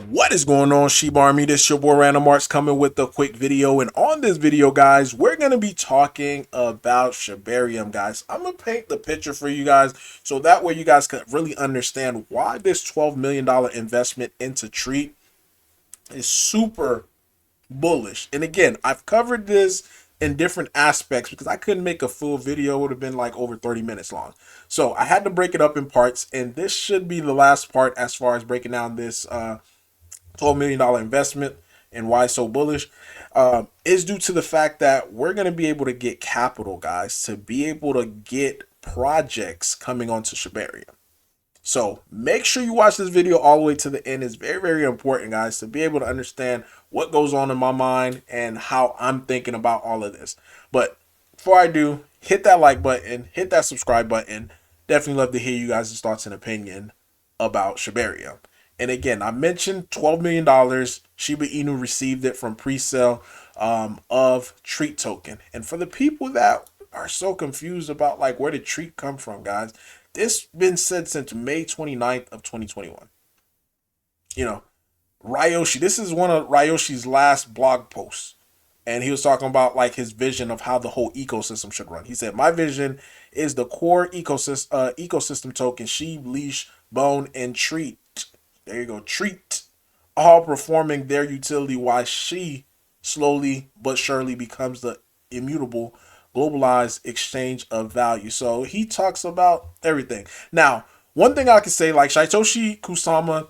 What is going on, Shiba Army? This your boy Random Arts coming with a quick video. And on this video, guys, we're going to be talking about Shibarium, guys. I'm going to paint the picture for you guys so that way you guys can really understand why this $12 million investment into Treat is super bullish. And again, I've covered this in different aspects because I couldn't make a full video. It would have been like over 30 minutes long. So I had to break it up in parts, and this should be the last part as far as breaking down this $12 million investment and why so bullish is due to the fact that we're going to be able to get capital, guys, to be able to get projects coming onto Shibarium. So make sure you watch this video all the way to the end. It's very, very important, guys, to be able to understand what goes on in my mind and how I'm thinking about all of this. But before I do, hit that like button, hit that subscribe button. Definitely love to hear you guys' thoughts and opinion about Shibarium. And again, I mentioned $12 million. Shiba Inu received it from pre-sale of Treat token. And for the people that are so confused about like where did Treat come from, guys, this been said since May 29th of 2021. You know, Ryoshi, this is one of Ryoshi's last blog posts. And he was talking about like his vision of how the whole ecosystem should run. He said, my vision is the core ecosystem token, Sheep, Leash, Bone, and Treat. There you go, Treat, all performing their utility while she slowly but surely becomes the immutable globalized exchange of value. So he talks about everything. Now, one thing I can say, like Satoshi Kusama,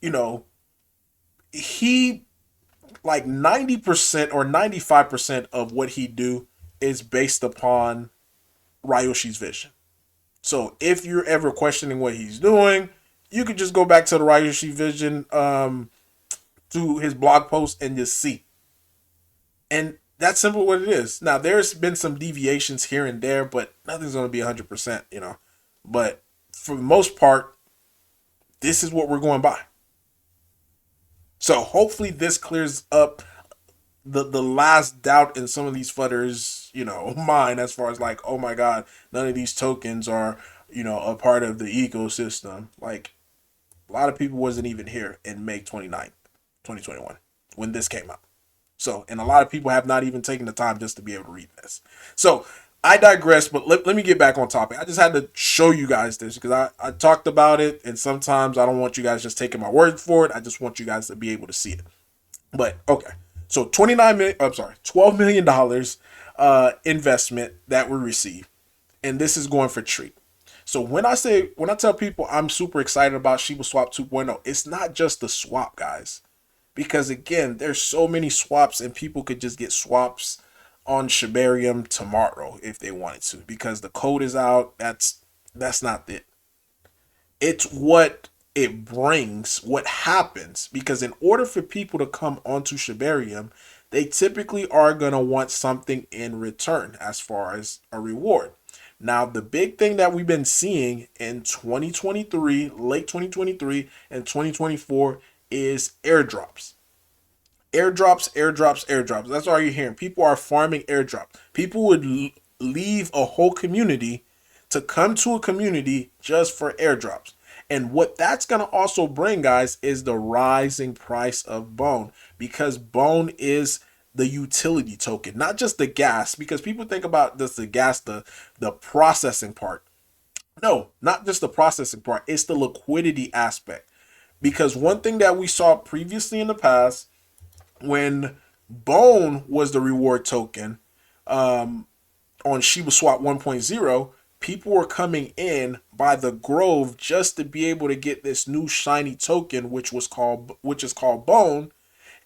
you know, he like 90% or 95% of what he do is based upon Ryoshi's vision. So if you're ever questioning what he's doing, you could just go back to the Ryoshi vision to his blog post and just see. And that's simply what it is. Now, there's been some deviations here and there, but nothing's going to be 100%, you know. But for the most part, this is what we're going by. So hopefully this clears up the last doubt in some of these fudders, you know, mind as far as like, oh my God, none of these tokens are, you know, a part of the ecosystem. Like, a lot of people wasn't even here in May 29th, 2021 when this came out. So, and a lot of people have not even taken the time just to be able to read this. So, I digress, but let me get back on topic. I just had to show you guys this because I talked about it, and sometimes I don't want you guys just taking my word for it. I just want you guys to be able to see it. But, okay. So, $12 million investment that we received, and this is going for Treat. So when I tell people I'm super excited about Shibaswap 2.0, it's not just the swap, guys. Because again, there's so many swaps and people could just get swaps on Shibarium tomorrow if they wanted to. Because the code is out. That's not it. It's what it brings, what happens. Because in order for people to come onto Shibarium, they typically are going to want something in return as far as a reward. Now, the big thing that we've been seeing in 2023, late 2023 and 2024 is airdrops. Airdrops, airdrops, airdrops. That's all you're hearing. People are farming airdrops. People would leave a whole community to come to a community just for airdrops. And what that's going to also bring, guys, is the rising price of Bone, because Bone is the utility token, not just the gas, because people think about this, the gas, the processing part. No, not just the processing part. It's the liquidity aspect. Because one thing that we saw previously in the past, when Bone was the reward token on Shibaswap 1.0, people were coming in by the Grove just to be able to get this new shiny token, which is called Bone.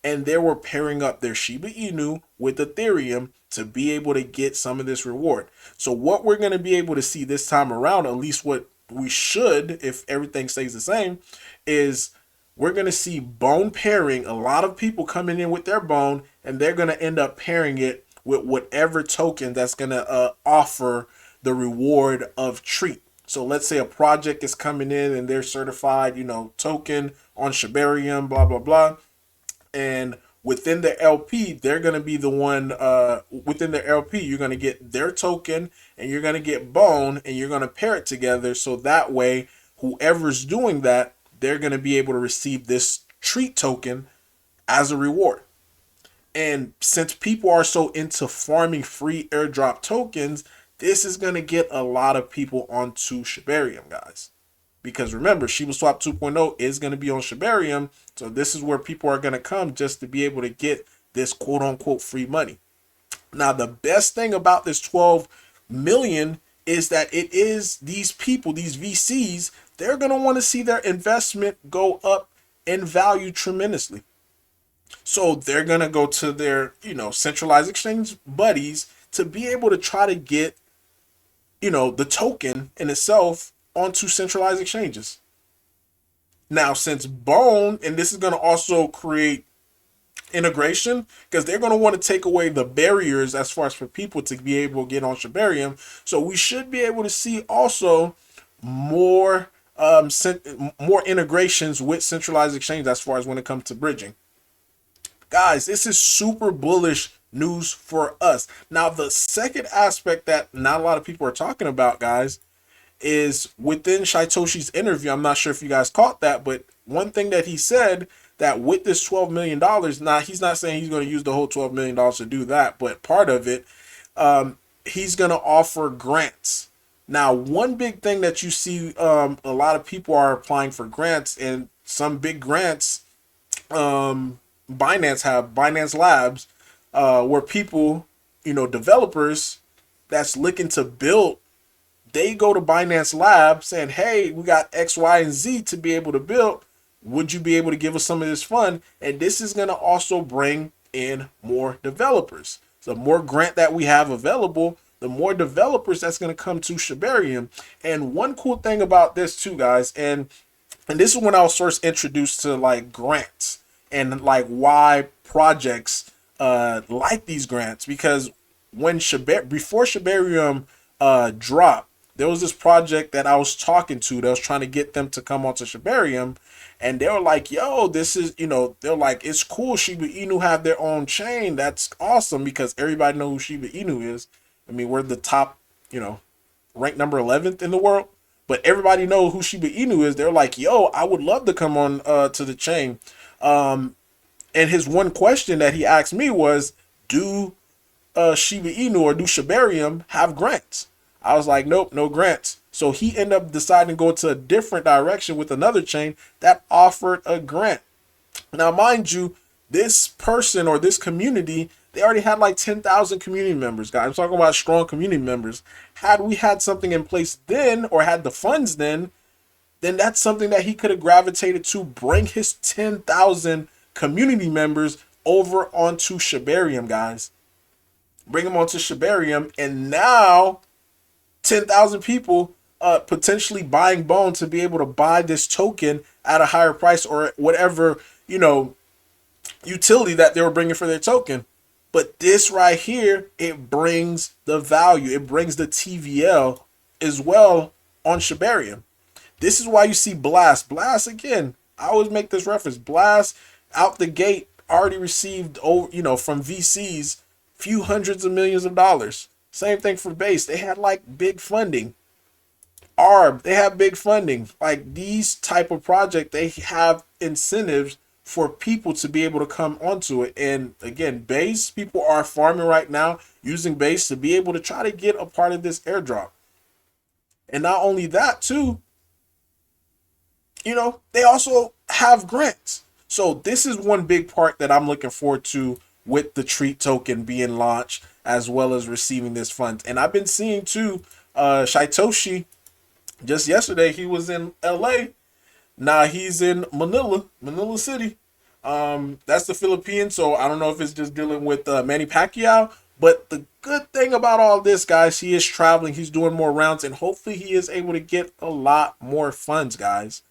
And they were pairing up their Shiba Inu with Ethereum to be able to get some of this reward. So what we're going to be able to see this time around, at least what we should, if everything stays the same, is we're going to see Bone pairing. A lot of people coming in with their Bone, and they're going to end up pairing it with whatever token that's going to offer the reward of Treat. So let's say a project is coming in and they're certified, you know, token on Shibarium, blah, blah, blah. And within the LP, they're going to be the one, within the LP, you're going to get their token and you're going to get Bone and you're going to pair it together. So that way, whoever's doing that, they're going to be able to receive this treat token as a reward. And since people are so into farming free airdrop tokens, this is going to get a lot of people onto Shibarium, guys. Because remember, Shibaswap 2.0 is going to be on Shibarium. So this is where people are going to come just to be able to get this quote unquote free money. Now, the best thing about this 12 million is that it is these people, these VCs, they're going to want to see their investment go up in value tremendously. So they're going to go to their, centralized exchange buddies to be able to try to get, the token in itself onto centralized exchanges. Now, since Bone, and this is going to also create integration, because they're going to want to take away the barriers as far as for people to be able to get on Shibarium. So we should be able to see also more more integrations with centralized exchange as far as when it comes to bridging. Guys, this is super bullish news for us. Now, the second aspect that not a lot of people are talking about, guys, is within Saitoshi's interview. I'm not sure if you guys caught that, but one thing that he said, that with this $12 million, now he's not saying he's going to use the whole $12 million to do that, but part of it, he's going to offer grants. Now, one big thing that you see, a lot of people are applying for grants, and some big grants, Binance Labs, where people, developers that's looking to build, they go to Binance Labs saying, hey, we got X, Y, and Z to be able to build. Would you be able to give us some of this fund? And this is going to also bring in more developers. So the more grant that we have available, the more developers that's going to come to Shibarium. And one cool thing about this too, guys, and this is when I was first introduced to like grants and like why projects like these grants, because when before Shibarium dropped, there was this project that I was talking to that was trying to get them to come onto Shibarium, and they were like, yo, this is, they're like, it's cool, Shiba Inu have their own chain. That's awesome, because everybody knows who Shiba Inu is. I mean, we're the top, ranked number 11th in the world, but everybody knows who Shiba Inu is. They're like, yo, I would love to come on to the chain. And his one question that he asked me was, do Shiba Inu or do Shibarium have grants? I was like, nope, no grants. So he ended up deciding to go to a different direction with another chain that offered a grant. Now, mind you, this person or this community, they already had like 10,000 community members, guys. I'm talking about strong community members. Had we had something in place then, or had the funds then that's something that he could have gravitated to, bring his 10,000 community members over onto Shibarium, guys. Bring them onto Shibarium, and now 10,000 people potentially buying Bone to be able to buy this token at a higher price, or whatever, utility that they were bringing for their token. But this right here, it brings the value. It brings the TVL as well on Shibarium. This is why you see Blast. Blast, again, I always make this reference. Blast, out the gate, already received, from VCs, few hundreds of millions of dollars. Same thing for Base. They had like big funding. ARB, they have big funding. Like these type of project, they have incentives for people to be able to come onto it. And again, Base, people are farming right now using Base to be able to try to get a part of this airdrop. And not only that too, they also have grants. So this is one big part that I'm looking forward to with the Treat token being launched, as well as receiving this fund. And I've been seeing too, Saitoshi, just yesterday, he was in LA. Now he's in Manila City. That's the Philippines. So I don't know if it's just dealing with Manny Pacquiao. But the good thing about all this, guys, he is traveling. He's doing more rounds, and hopefully he is able to get a lot more funds, guys.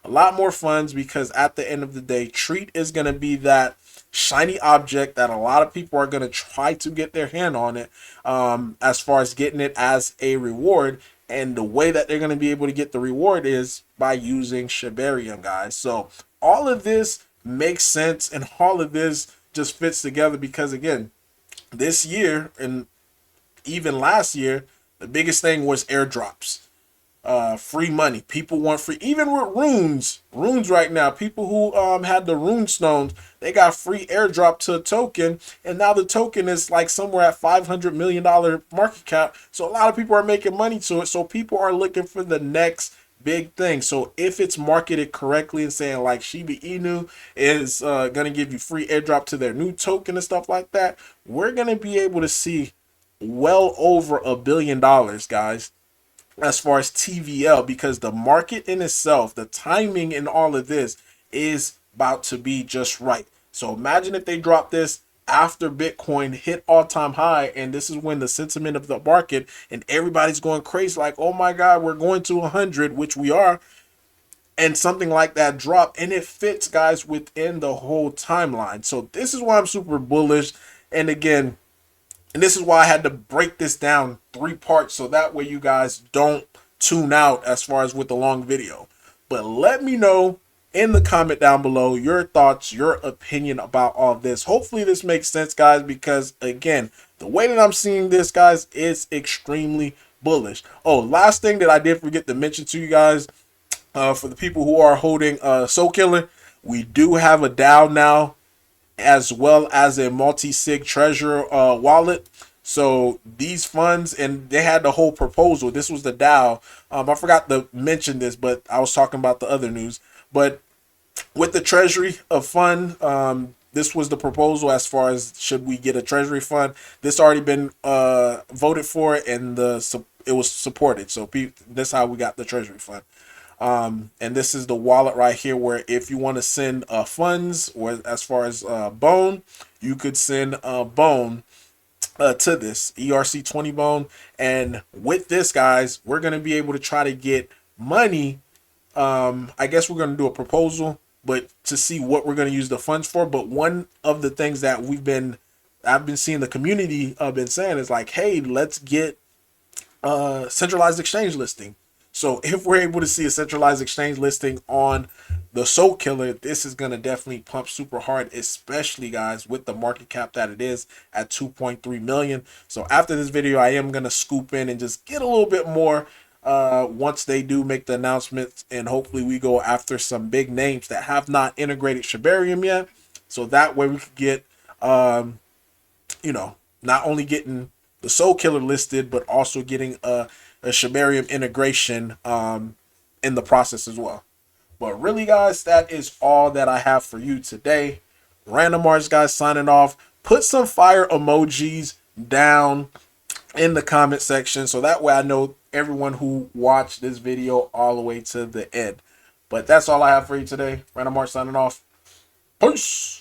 A lot more funds, because at the end of the day, Treat is going to be that shiny object that a lot of people are going to try to get their hand on it, as far as getting it as a reward. And the way that they're going to be able to get the reward is by using Shibarium, guys. So all of this makes sense, and all of this just fits together, because again, this year and even last year, the biggest thing was airdrops. free money. People want free, even with runes right now. People who had the rune stones, they got free airdrop to a token, and now the token is like somewhere at $500 million market cap. So a lot of people are making money to it. So people are looking for the next big thing. So if it's marketed correctly and saying like Shiba Inu is gonna give you free airdrop to their new token and stuff like that, we're gonna be able to see well over $1 billion, guys, as far as TVL, because the market in itself, the timing in all of this is about to be just right. So imagine if they drop this after Bitcoin hit all-time high, and this is when the sentiment of the market and everybody's going crazy like, oh my god, we're going to 100, which we are, and something like that drop, and it fits, guys, within the whole timeline. So this is why I'm super bullish. And again, and this is why I had to break this down 3 parts, so that way you guys don't tune out as far as with the long video. But let me know in the comment down below your thoughts, your opinion about all of this. Hopefully this makes sense, guys, because again, the way that I'm seeing this, guys, is extremely bullish. Oh, last thing that I did forget to mention to you guys, for the people who are holding Soul Killer, we do have a DAO now, as well as a multi-sig treasure wallet. So these funds, and they had the whole proposal. This was the DAO. I forgot to mention this, but I was talking about the other news. But with the treasury of fund, this was the proposal as far as should we get a treasury fund. This already been voted for, and it was supported. So that's how we got the treasury fund. And this is the wallet right here, where if you want to send funds, or as far as Bone, you could send Bone to this ERC20 Bone. And with this, guys, we're going to be able to try to get money. I guess we're going to do a proposal, but to see what we're going to use the funds for. But one of the things that I've been seeing the community been saying is like, hey, let's get centralized exchange listing. So if we're able to see a centralized exchange listing on the Soul Killer, this is going to definitely pump super hard, especially, guys, with the market cap that it is at 2.3 million. So after this video, I am going to scoop in and just get a little bit more once they do make the announcements, and hopefully we go after some big names that have not integrated Shibarium yet. So that way we could get, you know, not only getting the Soul Killer listed, but also getting a Shibarium integration in the process as well. But really, guys, that is all that I have for you today. Random Arts, guys, signing off. Put some fire emojis down in the comment section, so that way I know everyone who watched this video all the way to the end. But that's all I have for you today. Random Arts signing off. Peace.